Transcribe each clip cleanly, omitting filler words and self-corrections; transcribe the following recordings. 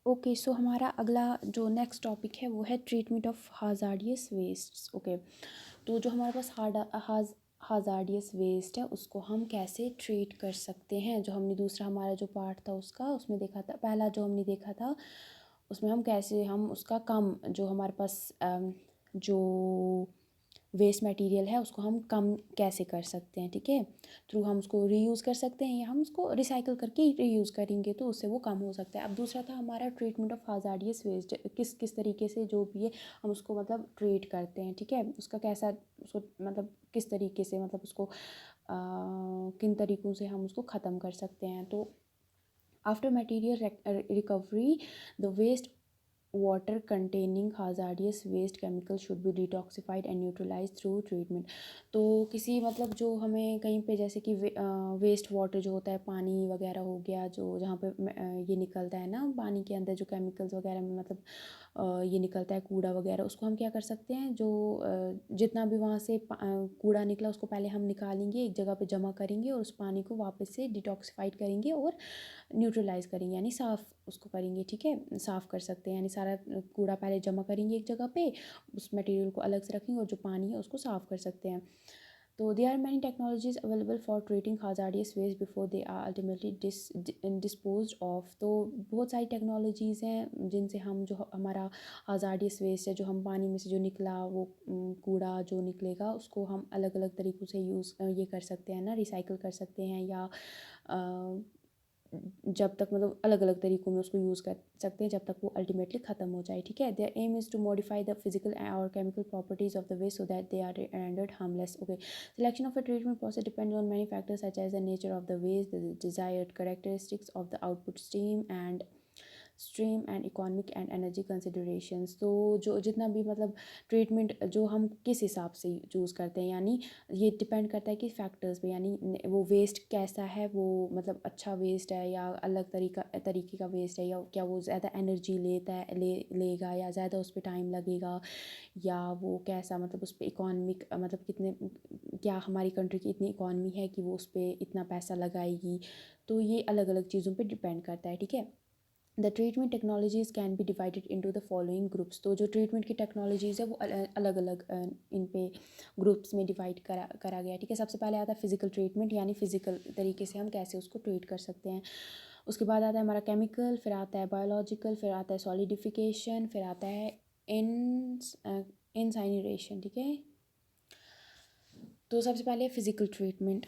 Okay, सो हमारा अगला जो नेक्स्ट टॉपिक है वो है ट्रीटमेंट ऑफ हाजार्डियस वेस्ट्स। ओके, तो जो हमारे पास हाजार्डियस वेस्ट है उसको हम कैसे ट्रीट कर सकते हैं। जो हमने दूसरा हमारा जो पार्ट था उसका उसमें देखा था, पहला जो हमने देखा था उसमें हम कैसे हम उसका कम जो हमारे पास जो वेस्ट मटेरियल है उसको हम कम कैसे कर सकते हैं। ठीक है, थ्रू हम उसको रीयूज़ कर सकते हैं या हम उसको रिसाइकल करके रीयूज़ करेंगे तो उससे वो कम हो सकता है। अब दूसरा था हमारा ट्रीटमेंट ऑफ हाजार्डियस वेस्ट, किस किस तरीके से जो भी है हम उसको मतलब ट्रीट करते हैं। ठीक है, उसका कैसा उसको मतलब किस तरीके से मतलब उसको किन तरीक़ों से हम उसको ख़त्म कर सकते हैं। तो after material recovery the waste water containing hazardous waste chemical should be detoxified and neutralized through treatment। तो किसी मतलब जो हमें कहीं पे जैसे कि वेस्ट वाटर जो होता है पानी वगैरह हो गया, जो जहाँ पे ये निकलता है ना पानी के अंदर जो केमिकल्स वगैरह में मतलब ये निकलता है कूड़ा वगैरह, उसको हम क्या कर सकते हैं, जो जितना भी वहाँ से कूड़ा निकला उसको पहले हम निकालेंगे, एक जगह पे जमा करेंगे और उस पानी को वापस से डिटॉक्सिफाइड करेंगे और न्यूट्रलाइज़ करेंगे यानी साफ़ उसको करेंगे। ठीक है, साफ़ कर सकते हैं यानी सारा कूड़ा पहले जमा करेंगे एक जगह पे, उस मटेरियल को अलग से रखेंगे और जो पानी है उसको साफ़ कर सकते हैं। तो there are many technologies available for treating hazardous waste before they are ultimately disposed of. तो बहुत सारी टेक्नोलॉजीज़ हैं जिनसे हम जो हमारा हाजार्डियस वेस्ट है, जो हम पानी में से जो निकला वो कूड़ा जो निकलेगा उसको हम अलग अलग तरीक़ों से यूज़ ये कर सकते हैं ना, रिसाइकिल कर सकते हैं या जब तक मतलब अलग अलग तरीक़ों में उसको यूज़ कर सकते हैं जब तक वो अल्टीमेटली ख़त्म हो जाए। ठीक है, their aim is to modify the physical और chemical properties of the waste so that they are rendered harmless. Okay, selection of a treatment process depends on many factors such as the nature of the waste, the desired characteristics of the output stream and economic and energy considerations. तो जो जितना भी मतलब treatment जो हम किस हिसाब से चूज़ करते हैं यानी ये डिपेंड करता है कि फैक्टर्स पे, यानी वो वेस्ट कैसा है, वो मतलब अच्छा वेस्ट है या अलग तरीके का वेस्ट है, या क्या वो ज़्यादा एनर्जी लेगा या ज़्यादा उस पर टाइम लगेगा, या वो कैसा मतलब उस पर इकोनॉमिक मतलब कितने क्या हमारी कंट्री की इतनी इकॉनमी है कि वो उस पर इतना पैसा लगाएगी। तो ये अलग अलग चीज़ों पे डिपेंड करता है। ठीक है, the treatment technologies can be divided into the following groups. तो जो ट्रीटमेंट की टेक्नोलॉजीज़ है वो अलग अलग इन पे ग्रुप्स में डिवाइड करा गया। ठीक है, सबसे पहले आता है फिजिकल ट्रीटमेंट यानी फिजिकल तरीके से हम कैसे उसको ट्रीट कर सकते हैं। उसके बाद आता है हमारा केमिकल, फिर आता है बायोलॉजिकल, फिर आता है सॉलिडिफिकेशन, फिर आता है इंसाइनरेशन। ठीक है, तो सबसे पहले physical treatment.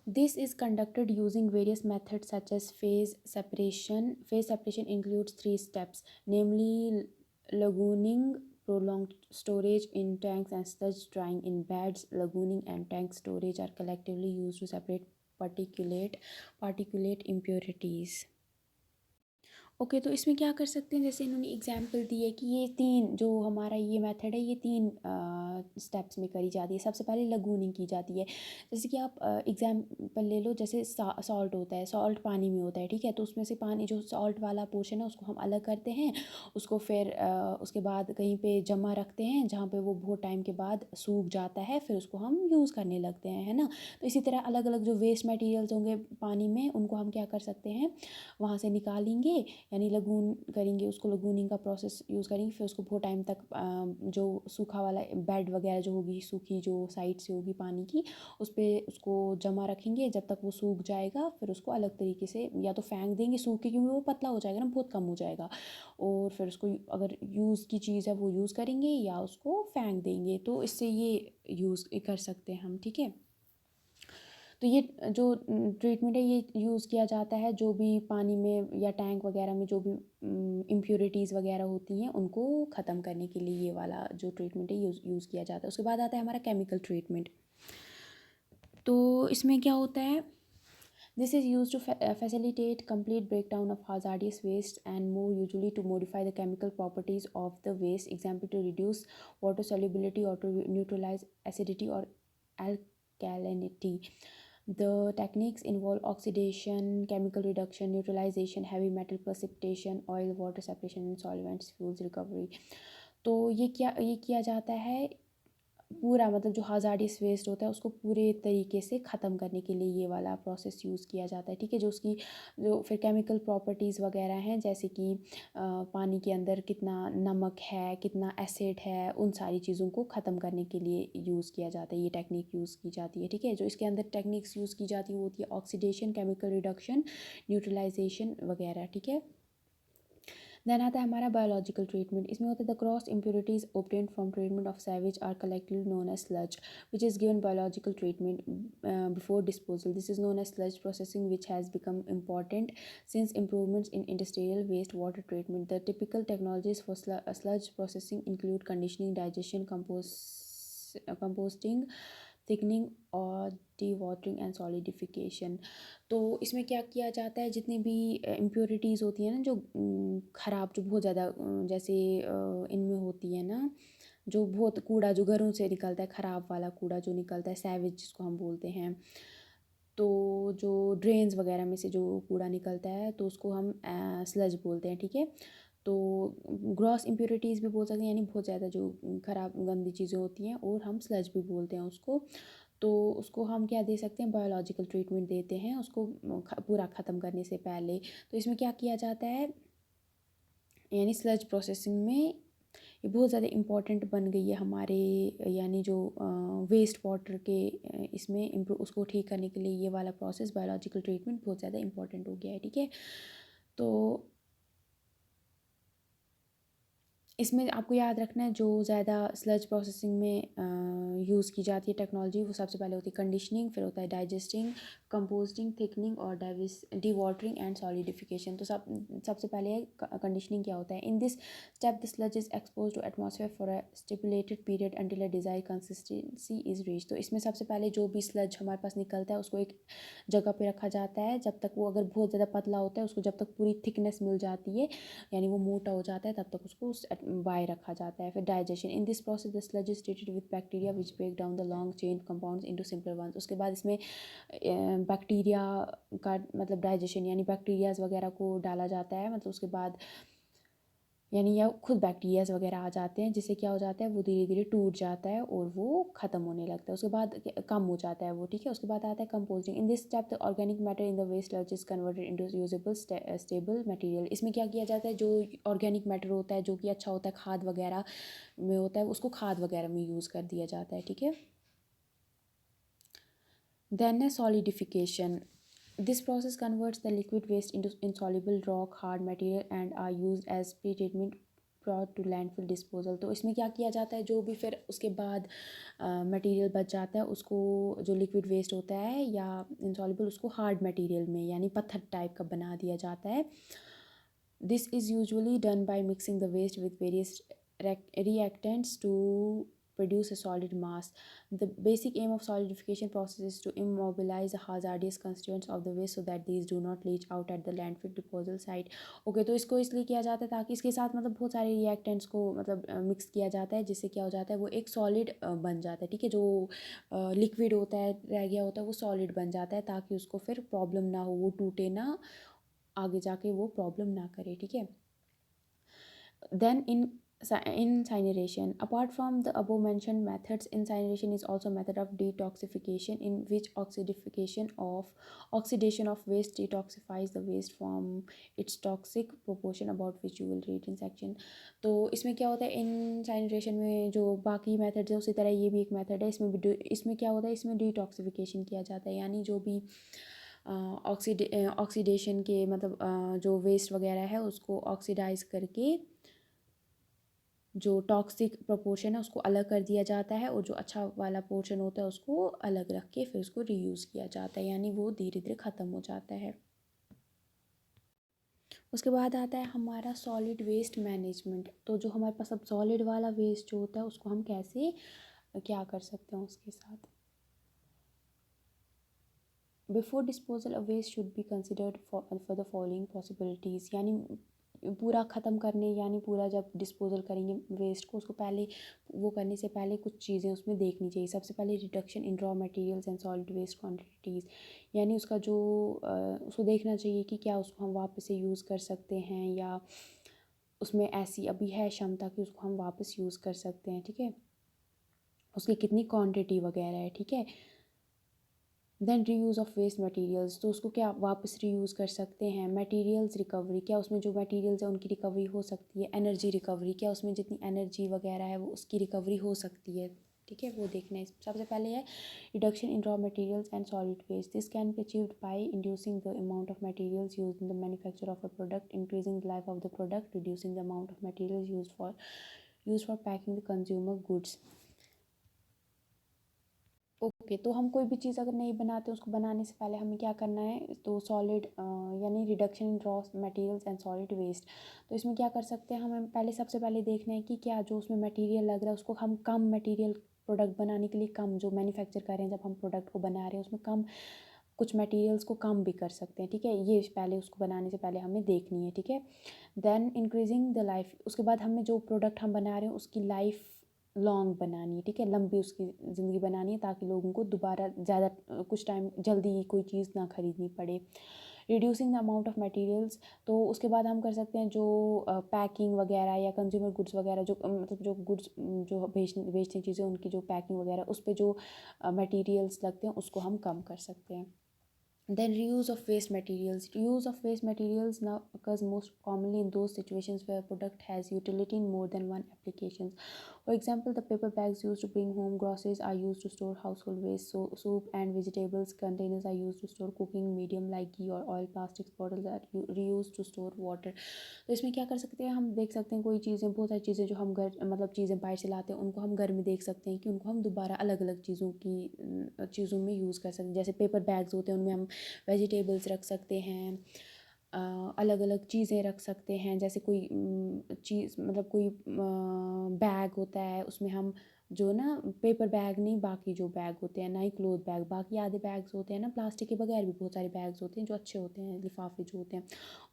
This is conducted using various methods such as phase separation. Phase separation includes 3 steps, namely lagooning, prolonged storage in tanks, and sludge drying in beds. Lagooning and tank storage are collectively used to separate particulate impurities. Okay, तो इसमें क्या कर सकते हैं, जैसे इन्होंने example दी है कि ये 3 जो हमारा ये मेथड है ये 3 स्टेप्स में करी जाती है। सबसे पहले लगूनिंग की जाती है, जैसे कि आप एग्जांपल ले लो, जैसे सॉल्ट होता है, सॉल्ट पानी में होता है। ठीक है, तो उसमें से पानी जो सॉल्ट वाला पोर्शन है उसको हम अलग करते हैं, उसको फिर उसके बाद कहीं पे जमा रखते हैं जहाँ पे वो बहुत टाइम के बाद सूख जाता है, फिर उसको हम यूज़ करने लगते हैं, है ना। तो इसी तरह अलग अलग जो वेस्ट मटेरियल्स होंगे पानी में उनको हम क्या कर सकते हैं, वहाँ से निकालेंगे यानी लगून करेंगे, उसको लगूनिंग का प्रोसेस यूज़ करेंगे, फिर उसको बहुत टाइम तक जो सूखा वाला बेड वगैरह जो होगी, सूखी जो साइड से होगी पानी की, उस पर उसको जमा रखेंगे जब तक वो सूख जाएगा, फिर उसको अलग तरीके से या तो फेंक देंगे सूख के, क्योंकि वो पतला हो जाएगा ना, बहुत कम हो जाएगा, और फिर उसको अगर यूज़ की चीज़ है वो यूज़ करेंगे या उसको फेंक देंगे। तो इससे ये यूज़ कर सकते हैं हम। ठीक है, तो ये जो ट्रीटमेंट है ये यूज़ किया जाता है जो भी पानी में या टैंक वगैरह में जो भी इम्प्योरिटीज़ वगैरह होती हैं उनको ख़त्म करने के लिए ये वाला जो ट्रीटमेंट है यूज़ किया जाता है। उसके बाद आता है हमारा केमिकल ट्रीटमेंट। तो इसमें क्या होता है, this is use to facilitate complete breakdown of hazardous waste and more usually to modify the chemical properties of the waste, example to reduce water solubility or to neutralize acidity or alkalinity. The techniques involve oxidation, chemical reduction, neutralization, heavy metal precipitation, oil water separation and solvents, fuels recovery। तो ये किया जाता है पूरा मतलब जो hazardous waste होता है उसको पूरे तरीके से ख़त्म करने के लिए ये वाला प्रोसेस यूज़ किया जाता है, ठीक है। जो उसकी जो फिर केमिकल प्रॉपर्टीज़ वगैरह हैं, जैसे कि पानी के अंदर कितना नमक है, कितना एसिड है, उन सारी चीज़ों को ख़त्म करने के लिए यूज़ किया जाता है, ये टेक्निक यूज़ की जाती है, ठीक है। जो इसके अंदर टेक्निक्स यूज़ की जाती है वो होती है ऑक्सीडेशन, केमिकल रिडक्शन, न्यूट्रलाइजेशन वगैरह, ठीक है। देन आता है हमारा बायोलॉजिकल ट्रीटमेंट। इसमें होता है the gross impurities obtained from treatment of sewage are collectively known as sludge which is given biological treatment before disposal. This is known as sludge processing which has become important since improvements in industrial wastewater treatment. The typical technologies for sludge processing include conditioning, digestion, composting, thickening और dewatering and solidification. तो इसमें क्या किया जाता है, जितनी भी impurities होती हैं ना, जो ख़राब, जो बहुत ज़्यादा जैसे इनमें होती है ना, जो बहुत कूड़ा जो घरों से निकलता है, ख़राब वाला कूड़ा जो निकलता है, सैवेज जिसको हम बोलते हैं, तो जो ड्रेन्स वगैरह में से जो कूड़ा निकलता है तो उसको हम स्लज बोलते हैं, ठीक है। तो ग्रॉस इम्प्योरिटीज़ भी बोल सकते हैं, यानी बहुत ज़्यादा जो ख़राब गंदी चीज़ें होती हैं, और हम स्लज भी बोलते हैं उसको। तो उसको हम क्या दे सकते हैं, बायोलॉजिकल ट्रीटमेंट देते हैं उसको पूरा ख़त्म करने से पहले। तो इसमें क्या किया जाता है, यानी स्लज प्रोसेसिंग में ये बहुत ज़्यादा इम्पॉर्टेंट बन गई है हमारे, यानी जो वेस्ट वाटर के इसमें इम्प्रूव उसको ठीक करने के लिए ये वाला प्रोसेस बायोलॉजिकल ट्रीटमेंट बहुत ज़्यादा इम्पॉर्टेंट हो गया है, ठीक है। तो इसमें आपको याद रखना है, जो ज़्यादा स्लज प्रोसेसिंग में यूज़ की जाती है टेक्नोलॉजी, वो सबसे पहले होती है कंडीशनिंग, फिर होता है डाइजेस्टिंग, कंपोस्टिंग, थिकनिंग और डी वाटरिंग एंड सॉलिडिफिकेशन। तो सबसे पहले कंडीशनिंग क्या होता है। In this step the sludge is expose to atmosphere for a stipulated period until a desire consistency is reach. तो इसमें सबसे पहले जो भी स्लज हमारे पास निकलता है उसको एक जगह पे रखा जाता है, जब तक वो अगर बहुत ज़्यादा पतला होता है उसको जब तक पूरी थिकनेस मिल जाती है, यानी वो मोटा हो जाता है, तब तक उसको बाय रखा जाता है। फिर digestion, in this process the sludge is treated with bacteria which break down the long chain compounds into simple ones. उसके बाद इसमें बैक्टीरिया का मतलब डाइजेशन, यानी बैक्टीरियाज वगैरह को डाला जाता है, मतलब उसके बाद यानी या खुद बैक्टीरियाज वगैरह आ जाते हैं, जिससे क्या हो जाता है, वो धीरे धीरे टूट जाता है और वो ख़त्म होने लगता है, उसके बाद कम हो जाता है वो, ठीक है। उसके बाद आता है composing. In this step the organic matter in the waste sludge is converted into usable stable material. इसमें क्या किया जाता है, जो ऑर्गेनिक मैटर होता है, जो कि अच्छा होता है, खाद वगैरह में होता है, उसको खाद वगैरह में यूज़ कर दिया जाता है, ठीक है। देन है solidification. This process converts the liquid waste into insoluble rock hard material and are used as pre-treatment prior to landfill disposal। तो इसमें क्या किया जाता है, जो भी फिर उसके बाद मटेरियल बच जाता है उसको, जो लिक्विड वेस्ट होता है या इंसॉल्युबल, उसको हार्ड मटेरियल में यानी पत्थर टाइप का बना दिया जाता है। This is usually done by mixing the waste with various reactants to produce a solid mass. The basic aim of solidification process is to immobilize the hazardous constituents of the waste so that these do not leach out at the landfill disposal site. Okay, तो इसको इसलिए किया जाता है ताकि इसके साथ मतलब बहुत सारे रिएक्टेंट्स को मतलब मिक्स किया जाता है, जिससे क्या हो जाता है, वो एक सॉलिड बन जाता है, ठीक है। जो लिक्विड होता है, रह गया होता है, वो सॉलिड बन जाता है, ताकि उसको फिर प्रॉब्लम ना हो, वो टूटे ना, आगे जाके वो प्रॉब्लम ना करे, ठीक है। Then incineration. Apart from the above mentioned methods, incineration is also a method of detoxification in which oxidation of waste detoxifies the waste from its toxic proportion, about which you will read in section। तो इसमें क्या होता है, incineration में जो बाकी methods है उसी तरह ये भी एक मेथड है। इसमें क्या होता है, इसमें डिटॉक्सिफिकेशन किया जाता है, यानी जो भी ऑक्सीडेशन के मतलब जो वेस्ट वगैरह है उसको ऑक्सीडाइज करके जो टॉक्सिक प्रोपोर्शन है उसको अलग कर दिया जाता है, और जो अच्छा वाला पोर्शन होता है उसको अलग रख के फिर उसको रीयूज़ किया जाता है, यानी वो धीरे धीरे ख़त्म हो जाता है। उसके बाद आता है हमारा सॉलिड वेस्ट मैनेजमेंट। तो जो हमारे पास अब सॉलिड वाला वेस्ट जो होता है उसको हम कैसे क्या कर सकते हैं उसके साथ। Before disposal a waste should be considered for the following possibilities, यानी पूरा ख़त्म करने, यानी पूरा जब डिस्पोजल करेंगे वेस्ट को, उसको पहले वो करने से पहले कुछ चीज़ें उसमें देखनी चाहिए। सबसे पहले reduction in raw materials and solid waste quantities, यानी उसका जो उसको देखना चाहिए कि क्या उसको हम वापस से यूज़ कर सकते हैं, या उसमें ऐसी अभी है क्षमता कि उसको हम वापस यूज़ कर सकते हैं, ठीक है। उसकी कितनी क्वांटिटी वगैरह है, ठीक है। Then reuse of waste materials, तो उसको क्या वापस रीयूज़ कर सकते हैं। मटेरियल्स रिकवरी, क्या उसमें जो मटेरियल्स है उनकी रिकवरी हो सकती है। एनर्जी रिकवरी, क्या उसमें जितनी एनर्जी वगैरह है वो उसकी रिकवरी हो सकती है, ठीक है, वो देखना है। सबसे पहले है reduction in raw materials and solid waste, this can be achieved by inducing the amount of materials used in the manufacture of a product, increasing the life of the product, reducing the amount of materials used for packing the consumer goods. Okay, तो हम कोई भी चीज़ अगर नहीं बनाते, उसको बनाने से पहले हमें क्या करना है, तो सॉलिड यानी reduction in raw materials and solid waste. तो इसमें क्या कर सकते हैं, हमें पहले सबसे पहले देखना है कि क्या जो उसमें मटेरियल लग रहा है उसको हम कम मटेरियल प्रोडक्ट बनाने के लिए कम जो मैन्युफैक्चर कर रहे हैं, जब हम प्रोडक्ट को बना रहे हैं उसमें कम कुछ मटेरियल्स को कम भी कर सकते हैं, ठीक है। ये पहले उसको बनाने से पहले हमें देखनी है, ठीक है। देन इंक्रीजिंग द लाइफ, उसके बाद हमें जो प्रोडक्ट हम बना रहे हैं उसकी लाइफ लॉन्ग बनानी है, ठीक है, लंबी उसकी ज़िंदगी बनानी है, ताकि लोगों को दोबारा ज़्यादा कुछ टाइम जल्दी कोई चीज़ ना खरीदनी पड़े। Reducing the amount of materials, तो उसके बाद हम कर सकते हैं जो पैकिंग वगैरह या कंज्यूमर गुड्स वगैरह जो मतलब जो गुड्स जो बेचने चीज़ें उनकी जो पैकिंग वगैरह उस पे जो मटेरियल्स लगते हैं उसको हम कम कर सकते हैं। Then reuse of waste materials. Reuse of waste materials now occurs most commonly in those situations where a product has utility in more than one application. For example, the paper bags used to bring home groceries are used to store household waste. So soup and vegetables containers are used to store cooking medium like ghee or oil. Plastic bottles are reused to store water. तो इसमें क्या कर सकते हैं, हम देख सकते हैं कोई चीज़ें, बहुत सारी चीज़ें जो हम घर मतलब चीज़ें बाहर से लाते हैं उनको हम घर में देख सकते हैं कि उनको हम दोबारा अलग अलग चीज़ों में यूज़ कर सकते हैं। जैसे पेपर बैग्स होते हैं उनमें हम वेजिटेबल्स रख सकते हैं, अलग अलग चीज़ें रख सकते हैं। जैसे कोई चीज़ मतलब कोई बैग होता है उसमें हम जो ना पेपर बैग नहीं, बाकी जो बैग होते हैं ना ही क्लोथ बैग, बाकी आधे बैग्स होते हैं ना प्लास्टिक के बगैर भी बहुत सारे बैग्स होते हैं जो अच्छे होते हैं, लिफाफे जो होते हैं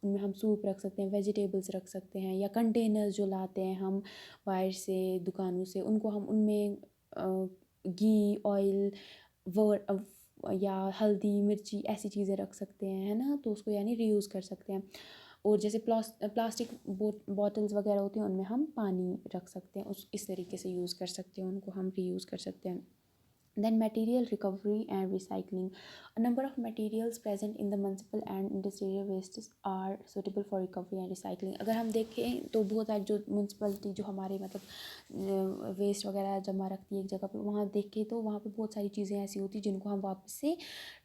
उनमें हम सूप रख सकते हैं, वेजिटेबल्स रख सकते हैं, या कंटेनर्स जो लाते हैं हम बाहर से दुकानों से उनको हम उनमें घी ऑयल व या हल्दी मिर्ची ऐसी चीज़ें रख सकते हैं, है ना, तो उसको यानी रीयूज़ कर सकते हैं। और जैसे प्लास्टिक बॉटल्स वगैरह होती हैं उनमें हम पानी रख सकते हैं, उस इस तरीके से यूज़ कर सकते हैं, उनको हम रीयूज़ कर सकते हैं। Then material recovery and recycling. A number of materials present in the municipal and industrial wastes are suitable for recovery and recycling. अगर हम देखें तो बहुत सारी जो म्यूनसिपलिटी जो हमारे मतलब वेस्ट वगैरह जमा रखती है एक जगह पर, वहाँ देखें तो वहाँ पे बहुत सारी चीज़ें ऐसी होती हैं जिनको हम वापस से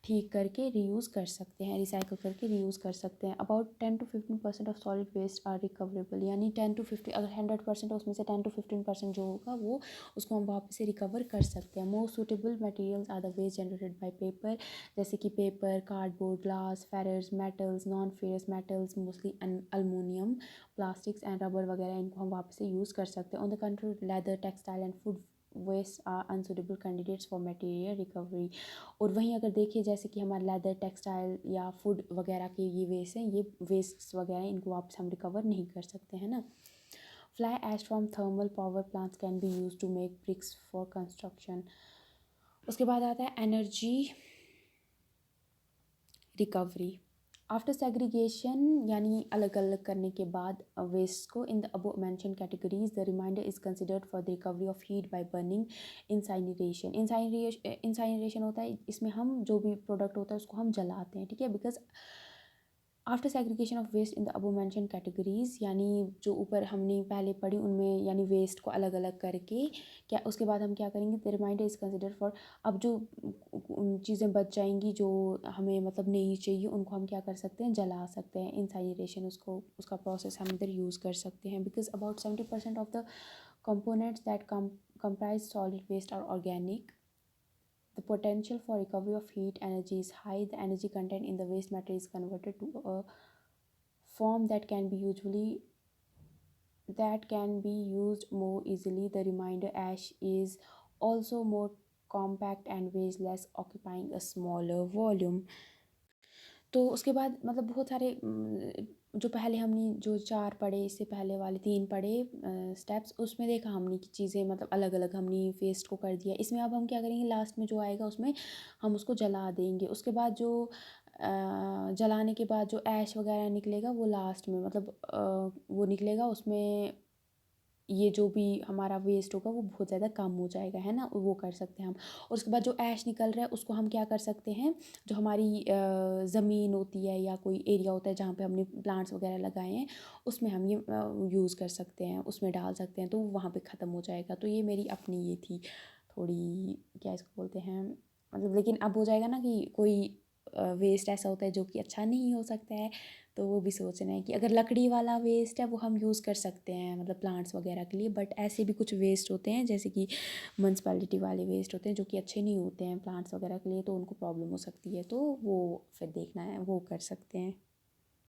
ठीक करके रीयूज़ कर सकते हैं, रिसाइकल करके रीयूज़ कर सकते हैं। About 10 to 15% of solid waste are recoverable, यानी 10 to 15, अगर 100% है उसमें से 10 to 15% जो होगा वो उसको हम वापस से रिकवर कर सकते हैं। Most suitable materials are the waste generated by paper, जैसे कि paper, cardboard, glass, ferrous metals, non ferrous metals, mostly aluminium, plastics and rubber वगैरह, इनको हम वापस से यूज़ कर सकते हैं। On the country leather, textile and food waste are unsuitable candidates for material recovery. और वहीं अगर देखिए जैसे कि हमारे लेदर, टेक्सटाइल या फूड वगैरह के ये वेस्ट हैं, ये वेस्ट वगैरह इनको वापस हम रिकवर नहीं कर सकते हैं ना। Fly ash from thermal power plants can be used to make bricks for construction. उसके बाद आता है एनर्जी रिकवरी। आफ्टर सेग्रीगेशन यानी अलग अलग करने के बाद वेस्ट को in the above mention categories, the remainder is considered for the recovery of heat by burning incineration. Incineration होता है, इसमें हम जो भी प्रोडक्ट होता है उसको हम जलाते हैं, ठीक है। Because after segregation of waste in the above mention categories, यानी जो ऊपर हमने पहले पढ़ी उनमें यानी वेस्ट को अलग अलग करके क्या उसके बाद हम क्या करेंगे, the remainder is consider for, अब जो चीज़ें बच जाएंगी जो हमें मतलब नहीं चाहिए उनको हम क्या कर सकते हैं, जला सकते हैं। इंसाइनरेशन उसको उसका प्रोसेस हम इधर यूज़ कर सकते हैं। Because about 70% of the components that comprise solid waste are organic. The potential for recovery of heat energy is high. The energy content in the waste matter is converted to a form that can be used more easily. The remainder ash is also more compact and weighs less, occupying a smaller volume. तो उसके बाद मतलब बहुत सारे जो पहले हमने जो 4 पढ़े, इससे पहले वाले 3 पढ़े स्टेप्स, उसमें देखा हमने कि चीज़ें मतलब अलग अलग हमने वेस्ट को कर दिया। इसमें अब हम क्या करेंगे, लास्ट में जो आएगा उसमें हम उसको जला देंगे। उसके बाद जो जलाने के बाद जो ऐश वगैरह निकलेगा वो लास्ट में मतलब वो निकलेगा, उसमें ये जो भी हमारा वेस्ट होगा वो बहुत ज़्यादा कम हो जाएगा, है ना, वो कर सकते हैं हम। और उसके बाद जो ऐश निकल रहा है उसको हम क्या कर सकते हैं, जो हमारी ज़मीन होती है या कोई एरिया होता है जहाँ पे हमने प्लांट्स वगैरह लगाए हैं, उसमें हम ये यूज़ कर सकते हैं, उसमें डाल सकते हैं, तो वो वहाँ पे ख़त्म हो जाएगा। तो ये मेरी अपनी ये थी थोड़ी, क्या इसको बोलते हैं, मतलब, लेकिन अब हो जाएगा ना कि कोई वेस्ट ऐसा होता है जो कि अच्छा नहीं हो सकता है, तो वो भी सोचना है कि अगर लकड़ी वाला वेस्ट है वो हम यूज़ कर सकते हैं, मतलब प्लांट्स वगैरह के लिए, बट ऐसे भी कुछ वेस्ट होते हैं जैसे कि म्यूनसिपैलिटी वाले वेस्ट होते हैं जो कि अच्छे नहीं होते हैं प्लांट्स वगैरह के लिए, तो उनको प्रॉब्लम हो सकती है, तो वो फिर देखना है, वो कर सकते हैं।